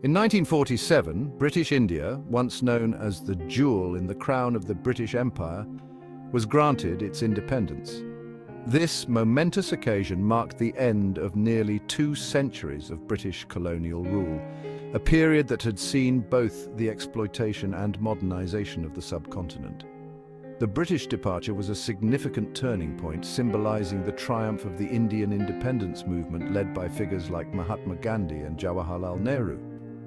In 1947, British India, once known as the jewel in the crown of the British Empire, was granted its independence. This momentous occasion marked the end of nearly 2 centuries of British colonial rule, a period that had seen both the exploitation and modernization of the subcontinent. The British departure was a significant turning point, symbolizing the triumph of the Indian independence movement led by figures like Mahatma Gandhi and Jawaharlal Nehru.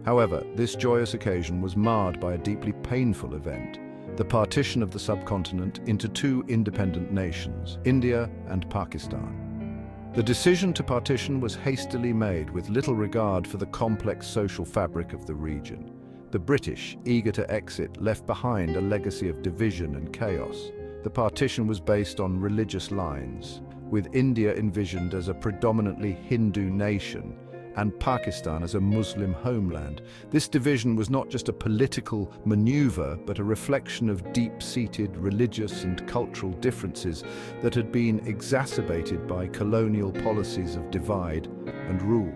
However, this joyous occasion was marred by a deeply painful event: the partition of the subcontinent into 2 independent nations, India and Pakistan. The decision to partition was hastily made with little regard for the complex social fabric of the region. The British, eager to exit, left behind a legacy of division and chaos. The partition was based on religious lines, with India envisioned as a predominantly Hindu nation and Pakistan as a Muslim homeland. This division was not just a political maneuver, but a reflection of deep-seated religious and cultural differences that had been exacerbated by colonial policies of divide and rule.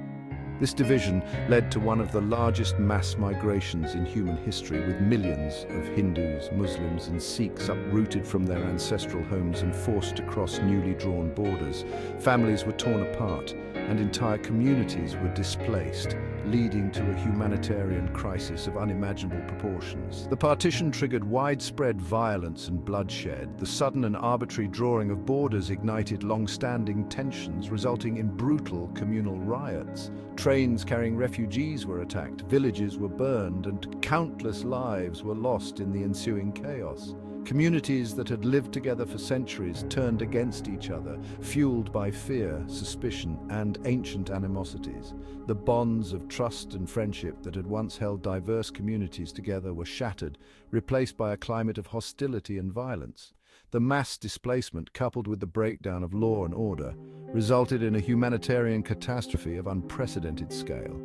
This division led to one of the largest mass migrations in human history, with millions of Hindus, Muslims, and Sikhs uprooted from their ancestral homes and forced to cross newly drawn borders. Families were torn apart, and entire communities were displaced, leading to a humanitarian crisis of unimaginable proportions. The partition triggered widespread violence and bloodshed. The sudden and arbitrary drawing of borders ignited long-standing tensions, resulting in brutal communal riots. Trains carrying refugees were attacked, villages were burned, and countless lives were lost in the ensuing chaos. Communities that had lived together for centuries turned against each other, fueled by fear, suspicion, and ancient animosities. The bonds of trust and friendship that had once held diverse communities together were shattered, replaced by a climate of hostility and violence. The mass displacement, coupled with the breakdown of law and order, resulted in a humanitarian catastrophe of unprecedented scale.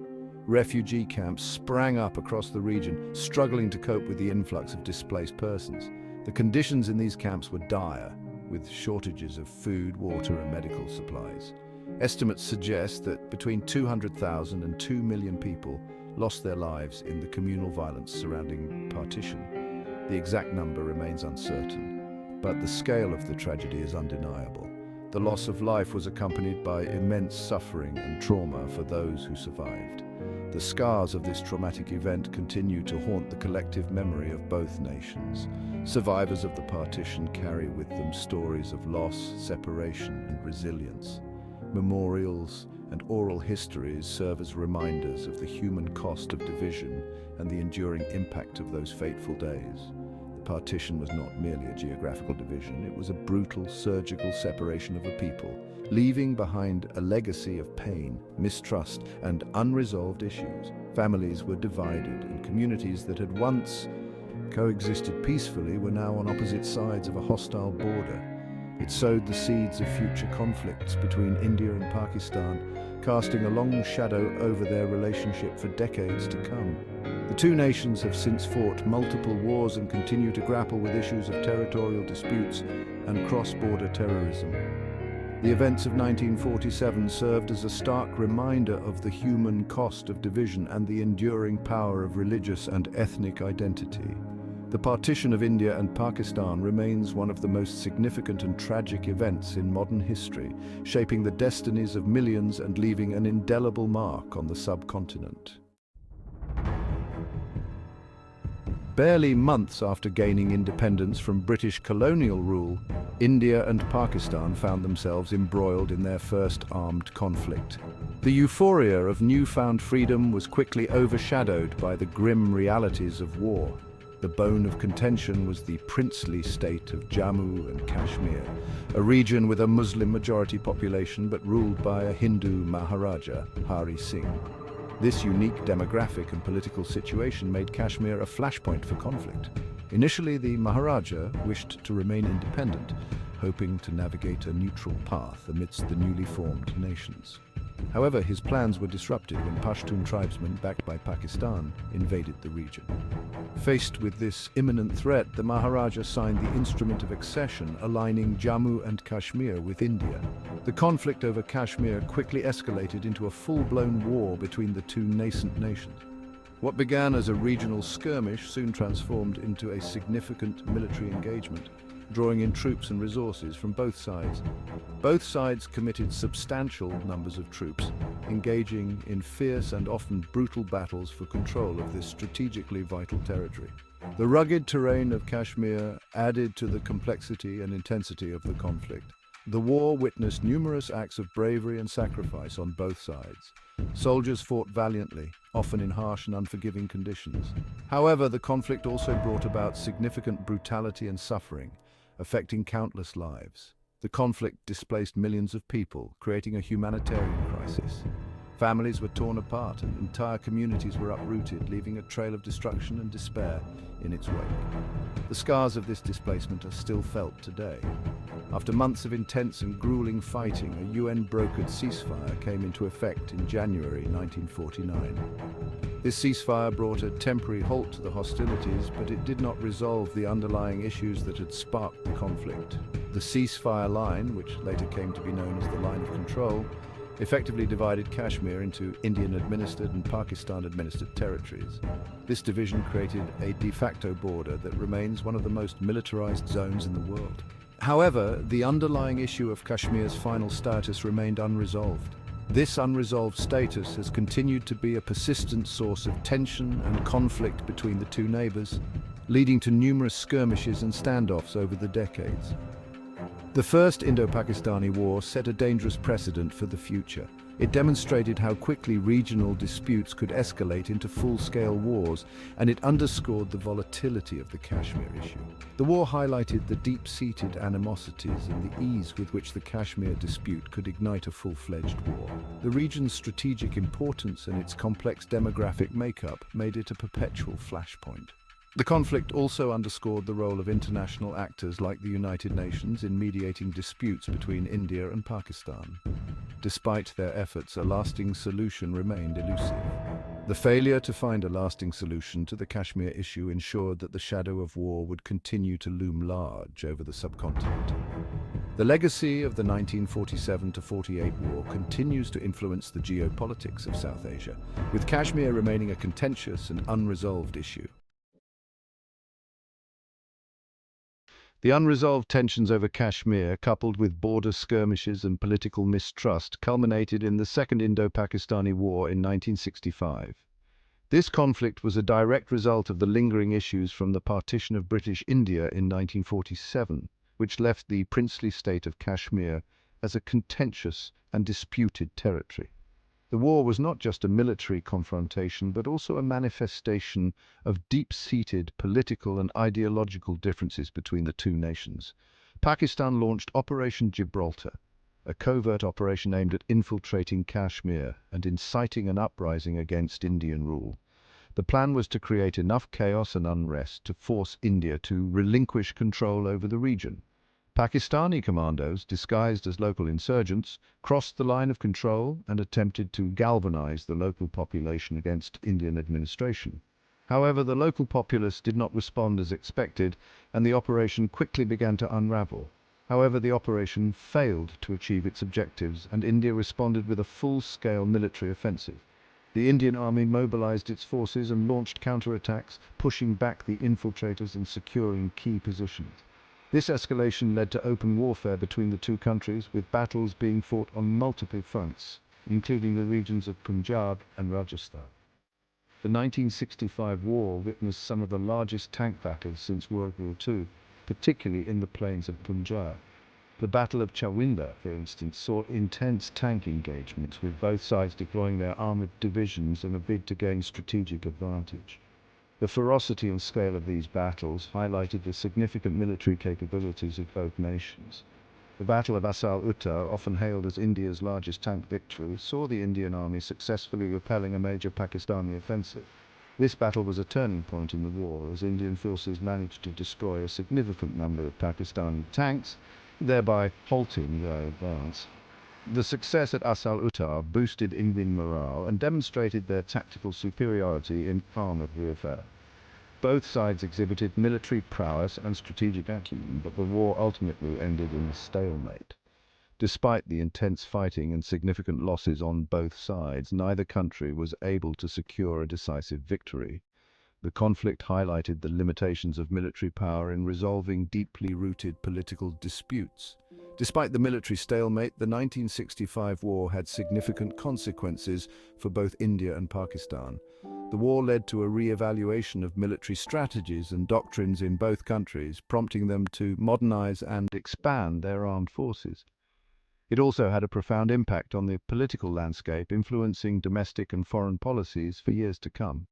Refugee camps sprang up across the region, struggling to cope with the influx of displaced persons. The conditions in these camps were dire, with shortages of food, water, and medical supplies. Estimates suggest that between 200,000 and 2 million people lost their lives in the communal violence surrounding partition. The exact number remains uncertain, but the scale of the tragedy is undeniable. The loss of life was accompanied by immense suffering and trauma for those who survived. The scars of this traumatic event continue to haunt the collective memory of both nations. Survivors of the partition carry with them stories of loss, separation, and resilience. Memorials and oral histories serve as reminders of the human cost of division and the enduring impact of those fateful days. The partition was not merely a geographical division, it was a brutal, surgical separation of a people, leaving behind a legacy of pain, mistrust, and unresolved issues. Families were divided, and communities that had once coexisted peacefully were now on opposite sides of a hostile border. It sowed the seeds of future conflicts between India and Pakistan, casting a long shadow over their relationship for decades to come. The 2 nations have since fought multiple wars and continue to grapple with issues of territorial disputes and cross-border terrorism. The events of 1947 served as a stark reminder of the human cost of division and the enduring power of religious and ethnic identity. The partition of India and Pakistan remains one of the most significant and tragic events in modern history, shaping the destinies of millions and leaving an indelible mark on the subcontinent. Barely months after gaining independence from British colonial rule, India and Pakistan found themselves embroiled in their first armed conflict. The euphoria of newfound freedom was quickly overshadowed by the grim realities of war. The bone of contention was the princely state of Jammu and Kashmir, a region with a Muslim-majority population but ruled by a Hindu Maharaja, Hari Singh. This unique demographic and political situation made Kashmir a flashpoint for conflict. Initially, the Maharaja wished to remain independent, hoping to navigate a neutral path amidst the newly formed nations. However, his plans were disrupted when Pashtun tribesmen, backed by Pakistan, invaded the region. Faced with this imminent threat, the Maharaja signed the Instrument of Accession, aligning Jammu and Kashmir with India. The conflict over Kashmir quickly escalated into a full-blown war between the 2 nascent nations. What began as a regional skirmish soon transformed into a significant military engagement, drawing in troops and resources from both sides. Both sides committed substantial numbers of troops, engaging in fierce and often brutal battles for control of this strategically vital territory. The rugged terrain of Kashmir added to the complexity and intensity of the conflict. The war witnessed numerous acts of bravery and sacrifice on both sides. Soldiers fought valiantly, often in harsh and unforgiving conditions. However, the conflict also brought about significant brutality and suffering, affecting countless lives. The conflict displaced millions of people, creating a humanitarian crisis. Families were torn apart and entire communities were uprooted, leaving a trail of destruction and despair in its wake. The scars of this displacement are still felt today. After months of intense and grueling fighting, a UN-brokered ceasefire came into effect in January 1949. This ceasefire brought a temporary halt to the hostilities, but it did not resolve the underlying issues that had sparked the conflict. The ceasefire line, which later came to be known as the Line of Control, effectively divided Kashmir into Indian-administered and Pakistan-administered territories. This division created a de facto border that remains one of the most militarized zones in the world. However, the underlying issue of Kashmir's final status remained unresolved. This unresolved status has continued to be a persistent source of tension and conflict between the two neighbors, leading to numerous skirmishes and standoffs over the decades. The First Indo-Pakistani War set a dangerous precedent for the future. It demonstrated how quickly regional disputes could escalate into full-scale wars, and it underscored the volatility of the Kashmir issue. The war highlighted the deep-seated animosities and the ease with which the Kashmir dispute could ignite a full-fledged war. The region's strategic importance and its complex demographic makeup made it a perpetual flashpoint. The conflict also underscored the role of international actors like the United Nations in mediating disputes between India and Pakistan. Despite their efforts, a lasting solution remained elusive. The failure to find a lasting solution to the Kashmir issue ensured that the shadow of war would continue to loom large over the subcontinent. The legacy of the 1947-48 war continues to influence the geopolitics of South Asia, with Kashmir remaining a contentious and unresolved issue. The unresolved tensions over Kashmir, coupled with border skirmishes and political mistrust, culminated in the Second Indo-Pakistani War in 1965. This conflict was a direct result of the lingering issues from the partition of British India in 1947, which left the princely state of Kashmir as a contentious and disputed territory. The war was not just a military confrontation, but also a manifestation of deep-seated political and ideological differences between the two nations. Pakistan launched Operation Gibraltar, a covert operation aimed at infiltrating Kashmir and inciting an uprising against Indian rule. The plan was to create enough chaos and unrest to force India to relinquish control over the region. Pakistani commandos, disguised as local insurgents, crossed the line of control and attempted to galvanize the local population against Indian administration. However, the local populace did not respond as expected, and the operation quickly began to unravel. However, the operation failed to achieve its objectives, and India responded with a full-scale military offensive. The Indian army mobilized its forces and launched counterattacks, pushing back the infiltrators and securing key positions. This escalation led to open warfare between the two countries, with battles being fought on multiple fronts, including the regions of Punjab and Rajasthan. The 1965 war witnessed some of the largest tank battles since World War II, particularly in the plains of Punjab. The Battle of Chawinda, for instance, saw intense tank engagements, with both sides deploying their armored divisions in a bid to gain strategic advantage. The ferocity and scale of these battles highlighted the significant military capabilities of both nations. The Battle of Asal Uttar, often hailed as India's largest tank victory, saw the Indian army successfully repelling a major Pakistani offensive. This battle was a turning point in the war, as Indian forces managed to destroy a significant number of Pakistani tanks, thereby halting their advance. The success at Asal Uttar boosted Indian morale and demonstrated their tactical superiority in armored warfare. Both sides exhibited military prowess and strategic acumen, but the war ultimately ended in a stalemate. Despite the intense fighting and significant losses on both sides, neither country was able to secure a decisive victory. The conflict highlighted the limitations of military power in resolving deeply rooted political disputes. Despite the military stalemate, the 1965 war had significant consequences for both India and Pakistan. The war led to a re-evaluation of military strategies and doctrines in both countries, prompting them to modernize and expand their armed forces. It also had a profound impact on the political landscape, influencing domestic and foreign policies for years to come.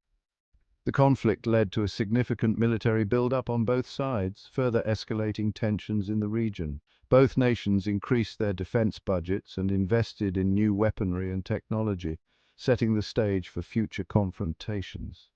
The conflict led to a significant military buildup on both sides, further escalating tensions in the region. Both nations increased their defense budgets and invested in new weaponry and technology, setting the stage for future confrontations.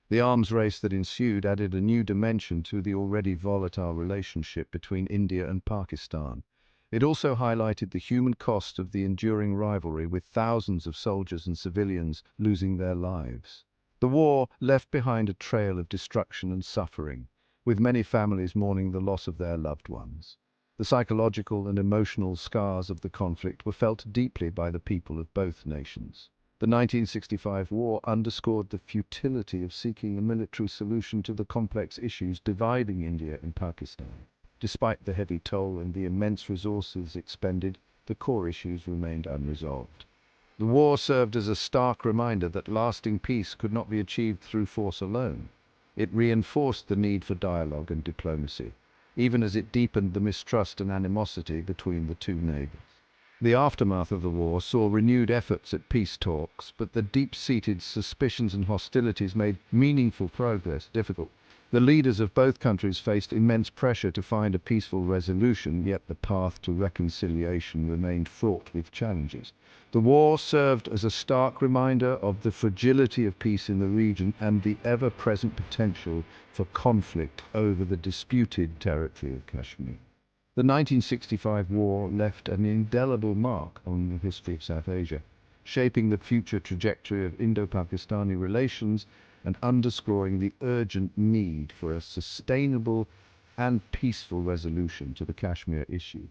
The arms race that ensued added a new dimension to the already volatile relationship between India and Pakistan. It also highlighted the human cost of the enduring rivalry, with thousands of soldiers and civilians losing their lives. The war left behind a trail of destruction and suffering, with many families mourning the loss of their loved ones. The psychological and emotional scars of the conflict were felt deeply by the people of both nations. The 1965 war underscored the futility of seeking a military solution to the complex issues dividing India and Pakistan. Despite the heavy toll and the immense resources expended, the core issues remained unresolved. The war served as a stark reminder that lasting peace could not be achieved through force alone. It reinforced the need for dialogue and diplomacy, even as it deepened the mistrust and animosity between the two neighbors. The aftermath of the war saw renewed efforts at peace talks, but the deep-seated suspicions and hostilities made meaningful progress difficult. The leaders of both countries faced immense pressure to find a peaceful resolution, yet the path to reconciliation remained fraught with challenges. The war served as a stark reminder of the fragility of peace in the region and the ever-present potential for conflict over the disputed territory of Kashmir. The 1965 war left an indelible mark on the history of South Asia, shaping the future trajectory of Indo-Pakistani relations and underscoring the urgent need for a sustainable and peaceful resolution to the Kashmir issue.